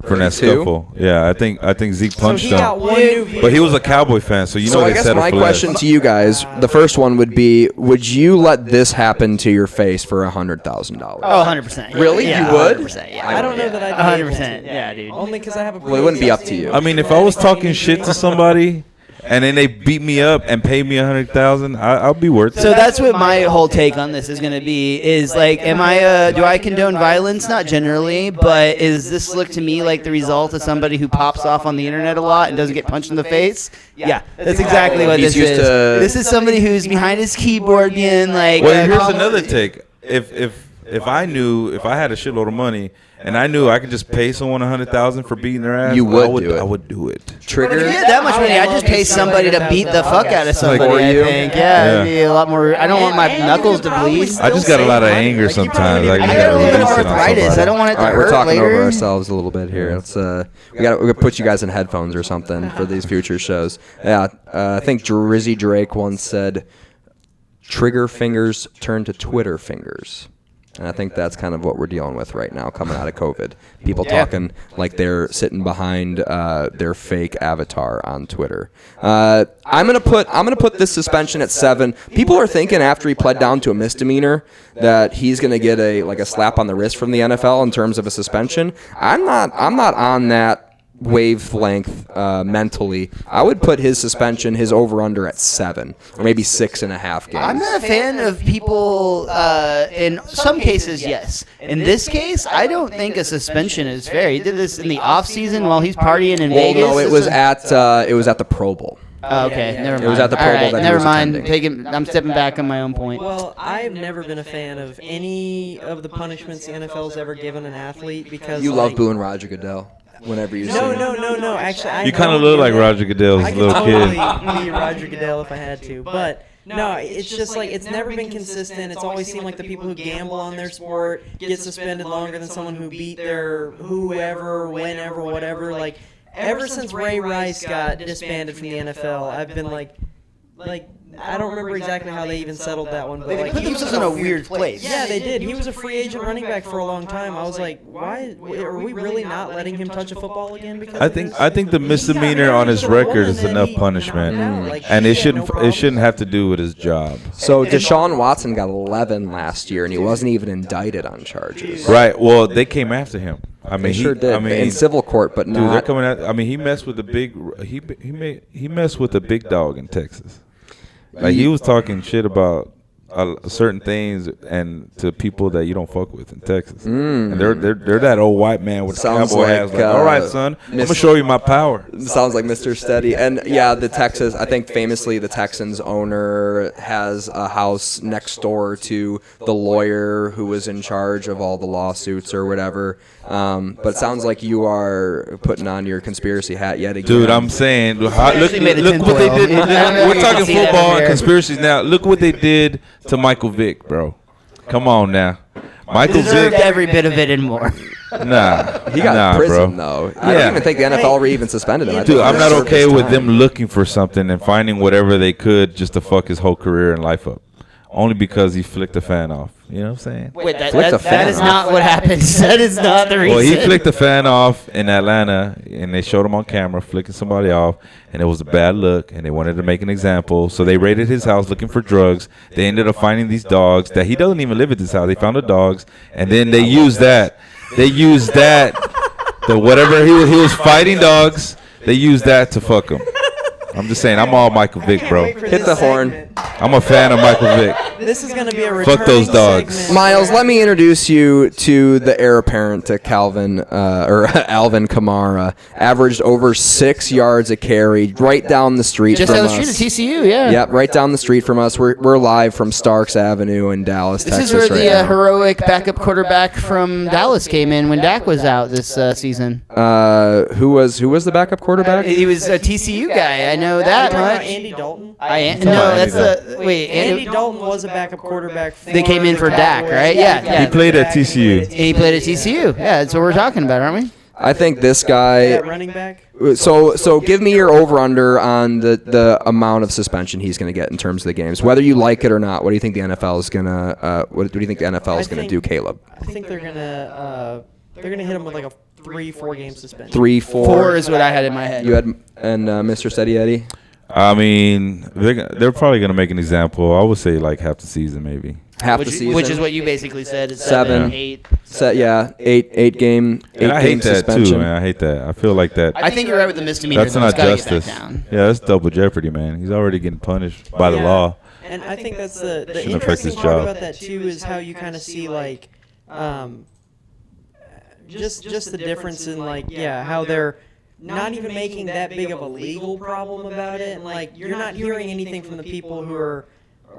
for that 32? scuffle. Yeah, I think Zeke So punched he got him. one new vehicle. But he was a Cowboy fan, so you So know I they guess settled my for less. question to you guys, the first one would be, would you let this happen to your face for $100,000? Oh, 100%. Really? Yeah, You would? 100%, yeah. I don't know that I'd be able to. 100%. Yeah, dude. Only because I have a. Well, it wouldn't be up to you. I mean, if I was talking shit to somebody and then they beat me up and paid me $100,000, I'll be worth it. So that's what my whole take on this is going to be, is like, do I condone violence? Not generally, but is this look to me like the result of somebody who pops off on the internet a lot and doesn't get punched in the face? Yeah, that's exactly what He's this used is. to- This is somebody who's behind his keyboard being like, Well, here's another take. If I had a shitload of money and I knew I could just pay someone $100,000 for beating their ass, You would do it. I would do it. Trigger? If you had that much money, I'd just pay somebody to beat the fuck out of somebody, for I you? think. Yeah, Yeah. it'd be a lot more. I don't want my knuckles to bleed. I just got a lot of anger sometimes. I I just got gotta a little bit release of it on arthritis. somebody. I don't want it to All right, hurt we're talking later. over ourselves a little bit here. Let's we got to put you guys in headphones or something for these future shows. Yeah, I think Drizzy Drake once said, "Trigger fingers turn to Twitter fingers." And I think that's kind of what we're dealing with right now coming out of COVID. People talking like they're sitting behind their fake avatar on Twitter. I'm gonna put this suspension at 7. People are thinking after he pled down to a misdemeanor that he's gonna get a slap on the wrist from the NFL in terms of a suspension. I'm not on that wavelength mentally. I would put his suspension, his over-under at 7 or maybe 6.5 games. I'm not a fan of people. In some cases, yes. In this case, I don't think a suspension is fair. He did this in the off season while he's partying in Well, Vegas. no, it was at the Pro Bowl. Oh, okay, never mind. It was at the Pro Bowl All right, that he never was mind. attending. I'm stepping back on my own point. Well, I've never been a fan of any of the punishments the NFL's ever given an athlete because You love like, booing Roger Goodell whenever you see No, him. no. Actually, I You kind of don't look like get it. Roger Goodell's I could little totally kid. be Roger Goodell if I had to, but no, it's just like it's never been consistent. It's always seemed like the people who gamble on their sport get suspended longer than someone who beat their whoever, whenever, whatever. Like ever since Ray Rice got disbanded from the NFL, I've been like I don't remember exactly how they even settled that one, but They like put he was themselves in a weird place. Yeah, they did. He was a free agent running back for a long time. I was like, why are we really not letting him touch a football again? Because I think the misdemeanor on his record is enough punishment, and it shouldn't have to do with his job. So Deshaun Watson got 11 last year, and he wasn't even indicted on charges. Right. Well, they came after him. I mean, They sure did. I mean, in civil court, but dude, they're not. coming at. I mean, he messed with the big. He messed with the big dog in Texas. Like he was talking shit about certain things and to people that you don't fuck with in Texas. And they're that old white man with the Sounds cowboy like, hats. Like, all right, son, I'm gonna show you my power. Sounds like Mr. Steady. And yeah, I think famously the Texans owner has a house next door to the lawyer who was in charge of all the lawsuits or whatever. But it sounds like you are putting on your conspiracy hat yet again. Dude, I'm saying, look made a what they did. tinfoil. We're talking See that football over and here. conspiracies now. Look what they did to Michael Vick, bro. Come on now, Michael Deserved Vick. every bit of it and more. Nah, He got prison, bro. though. I don't even think the NFL even suspended him. I Dude, think I'm he not served okay his with time. them looking for something and finding whatever they could just to fuck his whole career and life up. Only because he flicked a fan off. You know what I'm saying? Wait, Flicked a fan that is off. not what happens. That is not the reason. Well, he flicked a fan off in Atlanta, and they showed him on camera flicking somebody off, and it was a bad look, and they wanted to make an example. So they raided his house looking for drugs. They ended up finding these dogs that he doesn't even live at this house. They found the dogs, and then they used that. The whatever he was fighting dogs. They used that to fuck him. I'm just saying, I'm all Michael Vick, bro. Hit the horn. I'm a fan of Michael Vick. This is going to be a returning Fuck those dogs. segment. Miles, let me introduce you to the heir apparent to Alvin Kamara. Averaged over 6 yards a carry, right down the street Just from down the us. street of TCU, yeah. Yep, right down the street from us. We're live from Starks Avenue in Dallas, This Texas. is where right the now. heroic backup quarterback from Dallas came in when Dak was out this season. Who was the backup quarterback? He was a TCU guy. I know Are that you talking about much. Andy Dalton? No, that's the wait. Andy Dalton was a backup quarterback. They came in for Dak, right? Yeah. He played at TCU. And he played at TCU. Yeah, that's what we're talking about, aren't we? I think this guy. That running back. So give me your over/under on the amount of suspension he's going to get in terms of the games, whether you like it or not. What do you think the NFL is gonna? What do you think the NFL is going to do, Caleb? I think they're gonna hit him with like a 3-4 game suspension. 3, 4. 4 is what I had in my head. You had and Mr. Steady Eddie. I mean, they're probably gonna make an example. I would say like half the season, maybe. Half the season, Which is what you basically said. It's 7, 8. eight game. And I hate that suspension. too, man. I hate that. I feel like that. I think you're right with the misdemeanor. That's though. not It's gotta get back justice. down. Yeah, that's double jeopardy, man. He's already getting punished by the Yeah. law. And I think that's the Shouldn't affect interesting his part job. about that too is how you kind of see like, just the difference in like how they're not even making that big of a legal problem about it, and like you're not hearing anything from the people who are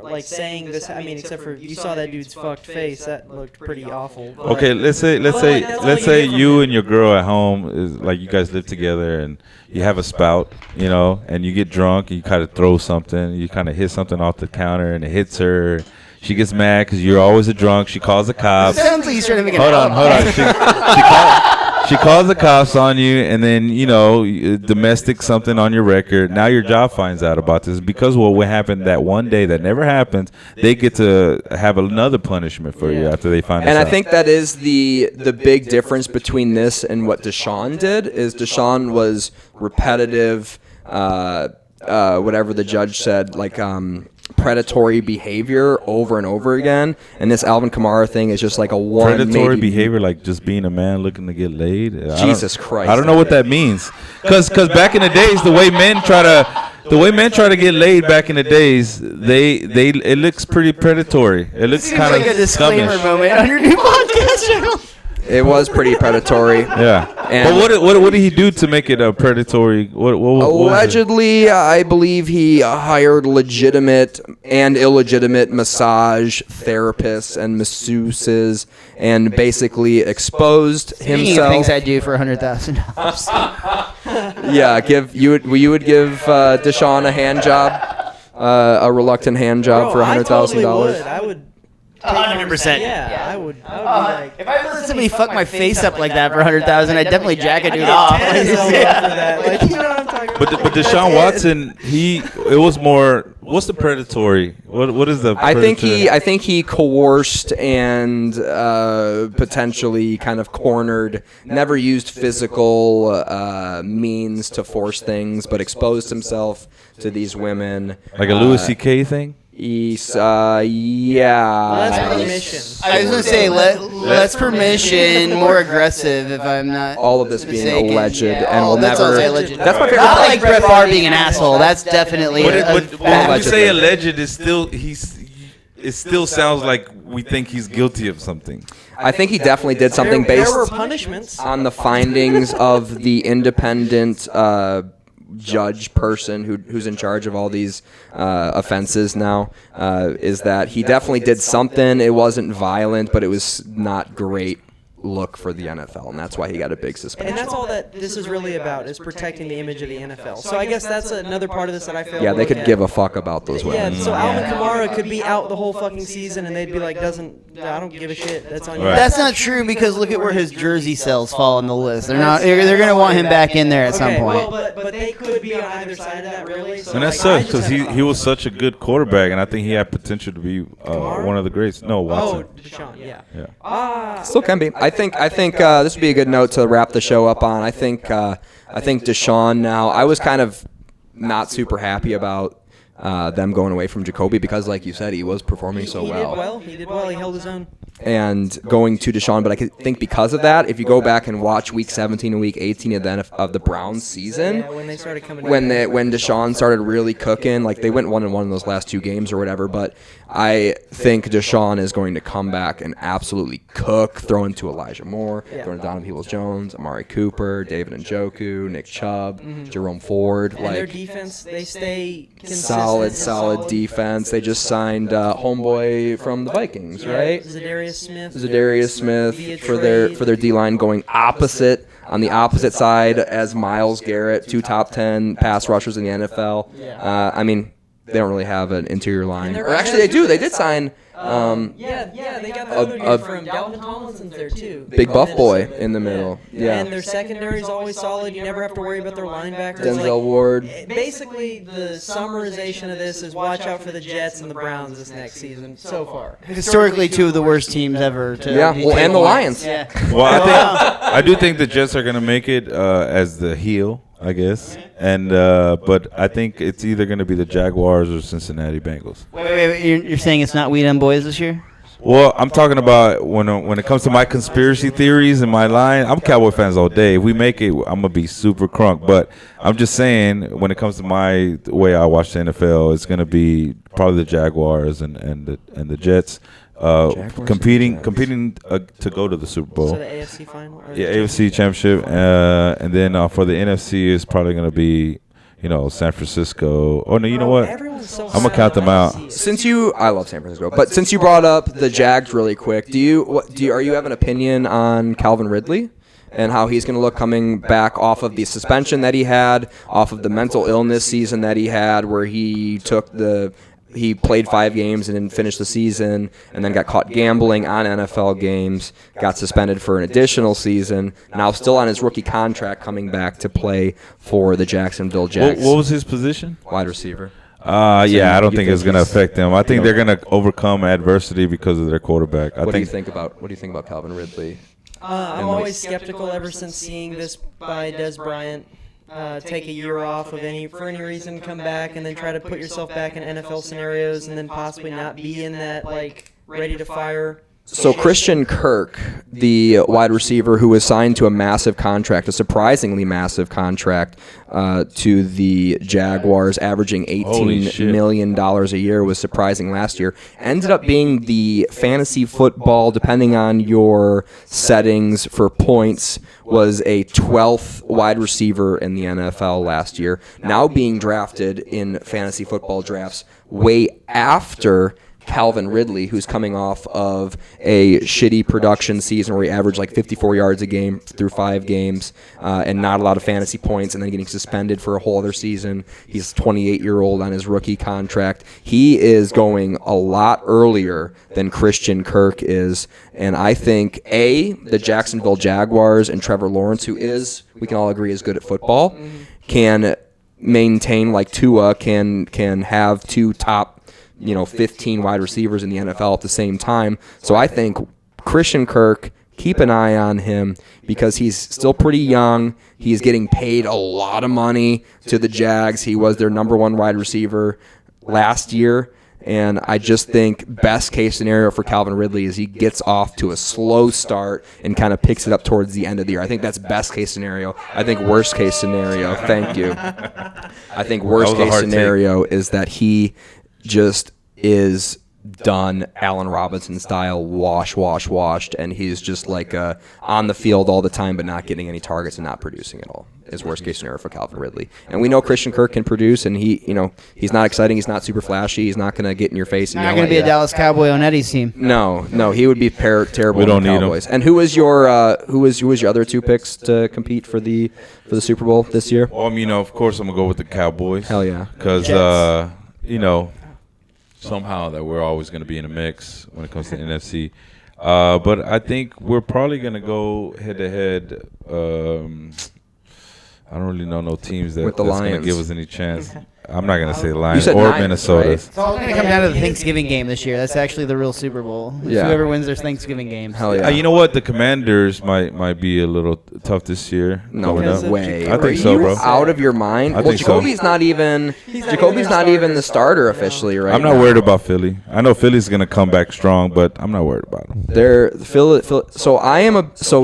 like saying this. I mean, except for you saw that dude's fucked face. That looked pretty awful. But, Okay, let's say that's all you get you from and your girl at home is like you guys live together and you have a spout, you know, and you get drunk and you kind of throw something, you kind of hit something off the counter and it hits her. She gets mad because you're always a drunk. She calls the cops. Sounds like he's trying to make an Hold on. She calls the cops on you, and then, you know, domestic something on your record. Now your job finds out about this. Because what happened that one day that never happens, they get to have another punishment for you after they find And this I out. think that is the big difference between this and what Deshaun did. Is Deshaun was repetitive, whatever the judge said, like predatory behavior over and over again. And this Alvin Kamara thing is just like a one predatory maybe- behavior, like just being a man looking to get laid. Jesus Christ. I don't know what that means. Because back in the days, the way men try to get laid back in the days, it looks pretty predatory. It looks Seems kind like a of disclaimer moment on your new podcast channel. It was pretty predatory. Yeah. And- But what did he do to make it a predatory? What was it? Allegedly, I believe he hired legitimate and illegitimate massage therapists and masseuses, and basically exposed Speaking of himself. things I do for $100,000. Yeah, you would give Deshaun a hand job, a reluctant hand job for I totally $100,000. would. I would. 100%. Yeah, I would. I would be like. If I let somebody fuck my face up like that for $100,000, I'd definitely jack a dude I'd off. get 10 of those after that. Like, you know what I'm talking about? But Deshaun Watson, it was more. What's the predatory? What is the? I think predatory? he coerced and potentially kind of cornered. Never used physical means to force things, but exposed himself to these women. like a Louis C.K. thing. Yeah. Less permission. I was going to say less permission, more aggressive if I'm not All of this being mistaken. alleged Yeah, and will that's all never. I'll say alleged. That's my favorite. Not part. like Brett Favre being an asshole. That's definitely When a you bad- say alleged, it still sounds like we think he's guilty of something. I think he definitely did something There based were punishments. on the findings of the independent judge person who's in charge of all these offenses now. Is that he definitely did something. It wasn't violent, but it was not great look for the NFL, and that's why he got a big suspension. And that's all that this is really about, is protecting the image of the NFL. So I guess that's another part of this that I feel. Yeah, they could give a fuck about those women. Yeah, so Alvin Kamara could be out the whole fucking season, and they'd be like, I don't give a shit. That's on you. Right. That's not true because look at where his jersey sales fall on the list. They're not. They're going to want him back in there at some Okay, point. well, but they could be on either side of that, really. So And that like, I sucks just because have- he was such a good quarterback, and I think he had potential to be one of the greats. No, Oh, Watson. Deshaun, yeah. Yeah. Still can be. I think this would be a good note to wrap the show up on. I think Deshaun now. I was kind of not super happy about them going away from Jacoby because, like you said, he was performing so He well. did well. He did well. He held his own. and going to Deshaun. But I think because of that, if you go back and watch Week 17 and Week 18 of the Browns season, when they started coming when Deshaun started really cooking, like they went 1-1 in those last 2 games or whatever. But I think Deshaun is going to come back and absolutely cook, throwing to Elijah Moore, throwing to Donovan Peoples-Jones, Amari Cooper, David Njoku, Nick Chubb, Jerome Ford. And their defense, they stay solid consistent. defense. They just signed homeboy from the Vikings, right? Zadarius Smith for their D-line, going opposite on the opposite side as Myles Garrett, 2 top 10 pass rushers in the NFL. I mean, they don't really have an interior line. Or actually, they do. They did sign. They got the other dude from Dalvin Tomlinson's there too. Big buff boy in the middle. Yeah. And their secondary is always solid. You never have to worry about their linebackers. Denzel Ward. Basically, the summarization of this is watch out for the Jets and the Browns this next season so far. Historically, 2 of the worst teams ever. And the Lions. Yeah. Well, I do think the Jets are going to make it as the heel, I guess. And but I think it's either going to be the Jaguars or Cincinnati Bengals. Wait. You're saying it's not Weed on Boys this year? Well, I'm talking about when it comes to my conspiracy theories and my line. I'm Cowboy fans all day. If we make it, I'm gonna be super crunk. But I'm just saying, when it comes to my way I watch the NFL, it's gonna be probably the Jaguars and the Jets. Competing to go to the Super Bowl. So the AFC final? Yeah, AFC Championship. And then for the NFC, it's probably going to be, San Francisco. Oh, no, you know what? I'm going to count them out. I love San Francisco, but since you brought up the Jags really quick, are you have an opinion on Calvin Ridley? And how he's going to look coming back off of the suspension that he had, off of the mental illness season that he had, where he played 5 games and didn't finish the season, and then got caught gambling on NFL games, got suspended for an additional season, now still on his rookie contract, coming back to play for the Jacksonville Jags. What was his position? Wide receiver. I don't think it's going to affect them. I think they're going to overcome adversity because of their quarterback. What do you think about Calvin Ridley? I'm always skeptical ever since seeing this by Des Bryant. Take a year off for any reason, come back, and then try to put yourself back in NFL scenarios, and then possibly not be in that ready to fire. So Christian Kirk, the wide receiver who was signed to a massive contract, a surprisingly massive contract to the Jaguars, averaging $18 million a year, was surprising last year. Ended up being the fantasy football, depending on your settings for points, was a 12th wide receiver in the NFL last year. Now being drafted in fantasy football drafts way after Calvin Ridley, who's coming off of a shitty production season where he averaged 54 yards a game through 5 games and not a lot of fantasy points, and then getting suspended for a whole other season. He's 28-year-old on his rookie contract. He is going a lot earlier than Christian Kirk is, and I think, the Jacksonville Jaguars and Trevor Lawrence, who is, we can all agree, is good at football, can maintain like Tua, can have 2 top 15 wide receivers in the NFL at the same time. So I think Christian Kirk, keep an eye on him because he's still pretty young. He's getting paid a lot of money to the Jags. He was their number 1 wide receiver last year. And I just think best case scenario for Calvin Ridley is he gets off to a slow start and kind of picks it up towards the end of the year. I think that's best case scenario. I think worst case scenario, thank you. I think worst case scenario is that he just is done Allen Robinson style, washed, and he's just on the field all the time but not getting any targets and not producing at all. Is worst case scenario for Calvin Ridley. And we know Christian Kirk can produce, and he's not exciting, he's not super flashy, he's not going to get in your face and not going to be a Dallas Cowboy on Eddie's team. No, he would be terrible. We don't need Cowboys. him. And who was your other 2 picks to compete for the Super Bowl this year? Well, of course I'm going to go with the Cowboys. Hell yeah. Because somehow that we're always going to be in a mix when it comes to NFC. But I think we're probably going to go head-to-head. I don't really know no teams that's going to give us any chance. I'm not gonna say Lions said or Niners, Minnesota. right? It's all going to come down to the Thanksgiving game this year. That's actually the real Super Bowl. It's Yeah. whoever wins their Thanksgiving games. Hell yeah. You know what? The Commanders might be a little tough this year. No coming up. way. I Are think so, you bro. out of your mind? I Well, think so. Jacoby's not even the starter officially, right? I'm not now. worried about Philly. I know Philly's gonna come back strong, but I'm not worried about them. They're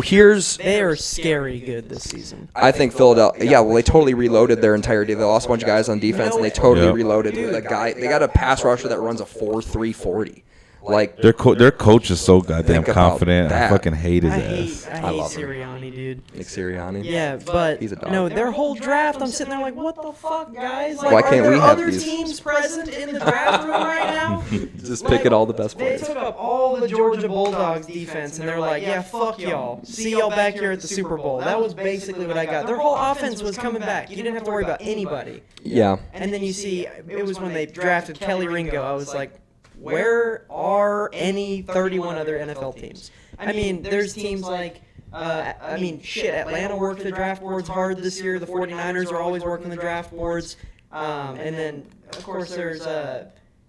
here's They are scary good this season. I think Philadelphia. Yeah, well, they totally reloaded their entire team. They lost a bunch of guys on defense, and they totally Yep. reloaded. The guy, they got a pass rusher that runs a 4.340. Like Their coach is so goddamn Think about confident. I that. fucking hate his I hate ass. I hate love him. Sirianni, dude. Nick Sirianni. Yeah, but He's a dog. no, their whole draft, I'm sitting there like, what the fuck, guys? Like, Why are can't there we have other these? teams present in the draft room right now? Just picking all the best They players. took up all the Georgia Bulldogs defense, and they're like, yeah, fuck y'all. See y'all back here at the Super Bowl. That was basically what I got. Their whole offense was coming back. You didn't have to worry about anybody. Yeah. And then you see, it was when they drafted Kelly Ringo. I was like, where are any 31 other NFL teams? I mean, there's teams like, Atlanta worked the draft boards hard this year. The 49ers are always working the draft boards. And then, of course, there's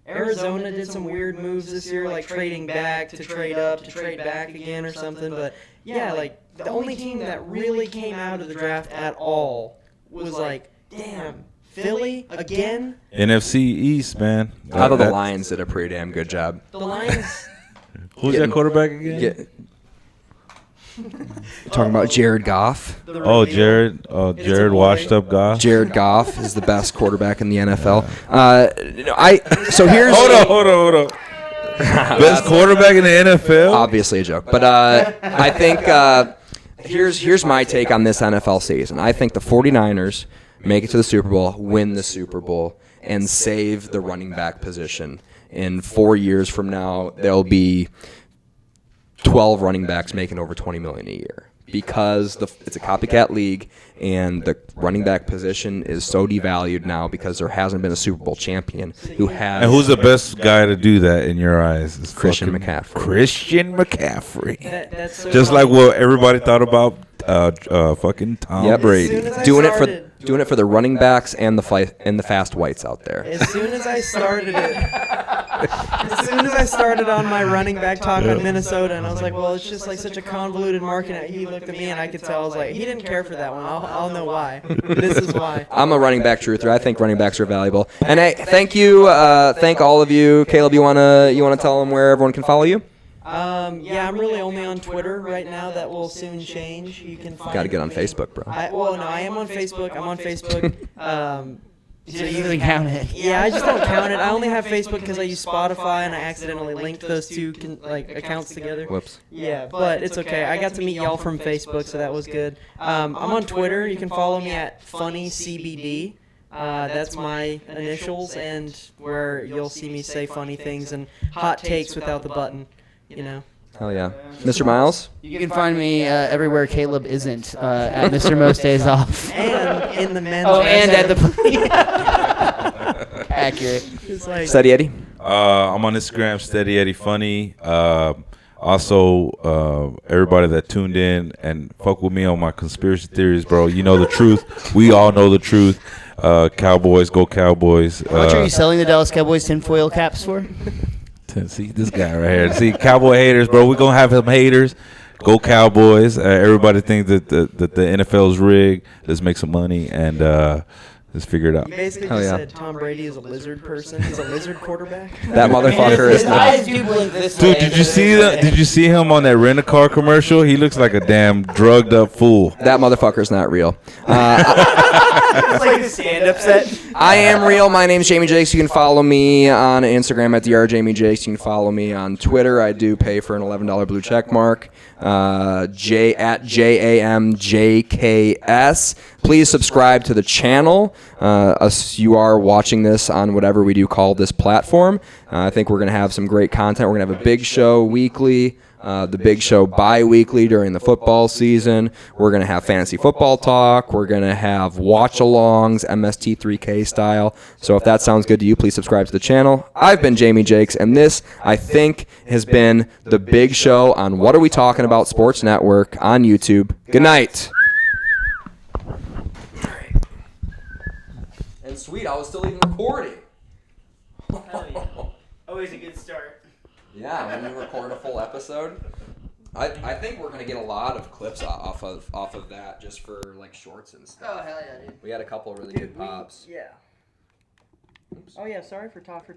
Arizona did some weird moves this year, like trading back to trade up to trade back again or something. But, yeah, like, the only team that really came out of the draft at all was like, damn, Philly again? NFC East, man. I thought the Lions did a pretty damn good job. The Lions... Who's that quarterback again? Talking about Jared Goff. Oh, Jared. Oh, Jared washed up Goff. Jared Goff is the best quarterback in the NFL. So here's Hold on. Best quarterback in the NFL? obviously a joke, but I think here's my take on this NFL season. I think the 49ers make it to the Super Bowl, win the Super Bowl, and save the running back position. In 4 years from now, there'll be 12 running backs making over $20 million a year because it's a copycat league and the running back position is so devalued now because there hasn't been a Super Bowl champion who has. And who's the best guy to do that in your eyes? It's Christian fucking McCaffrey. Christian McCaffrey. That's so Just like what everybody thought about fucking Tom Yep. Brady. As soon as I doing started- it for the running backs and the fast whites out there. As soon as I started on my running back talk on Minnesota, and I was like, well, it's just like such a convoluted market. He looked at me, and I could tell. I was like, he didn't care for that one. I'll know why. This is why. I'm a running back truther. I think running backs are valuable. And hey, thank you, thank all of you. Caleb, you wanna tell them where everyone can follow you? Yeah, I'm really only on Twitter right now. That will soon change. You can find Got to get on me. Facebook, bro. I am on Facebook. I'm on Facebook. So you doesn't count it. Yeah, I just don't count it. I only have Facebook because I use Spotify, and I accidentally linked those two accounts together. Whoops. Yeah, but it's okay. I got to meet y'all from Facebook, so that was good. I'm on Twitter. You can follow me at FunnyCBD. That's my initials, and where you'll see me say funny things and hot takes without the button. You know. Hell yeah, Mr. Miles. You can find me everywhere Caleb isn't at Mr. Most Days Off. And in the men's. And at basketball. the accurate. It's like, Steady Eddie. I'm on Instagram, Steady Eddie Funny. Also, everybody that tuned in and fuck with me on my conspiracy theories, bro. You know the truth. We all know the truth. Cowboys, go Cowboys. How much are you selling the Dallas Cowboys tinfoil caps for? See this guy right here. See, Cowboy haters, bro. We're gonna have some haters. Go Cowboys. Everybody thinks that the NFL is rigged. Let's make some money and let's figure it out. you basically Hell just yeah. said Tom Brady is a lizard person. He's a lizard quarterback. That motherfucker is His not. eyes do blink this Dude, way. did you see that? Did you see him on that rent-a-car commercial? He looks like a damn drugged-up fool. That motherfucker's not real. It's like a stand-up set. I am real. My name's Jamie Jakes. You can follow me on Instagram at drjamiejakes. You can follow me on Twitter. I do pay for an $11 blue check mark. At JAMJKS. Please subscribe to the channel. You are watching this on whatever we do call this platform. I think we're going to have some great content. We're going to have a big show weekly. The big show bi-weekly during the football season. We're going to have fantasy football talk. We're going to have watch-alongs, MST3K style. So if that sounds good to you, please subscribe to the channel. I've been Jamie Jakes, and this, I think, has been the big show on What Are We Talking About Sports Network on YouTube. Good night. And sweet, I was still even recording. Hell yeah. Always a good start. Yeah, when you record a full episode. I think we're gonna get a lot of clips off of that just for like shorts and stuff. Oh hell yeah, dude. We had a couple of really good pops. Yeah. Oh yeah, sorry for talking.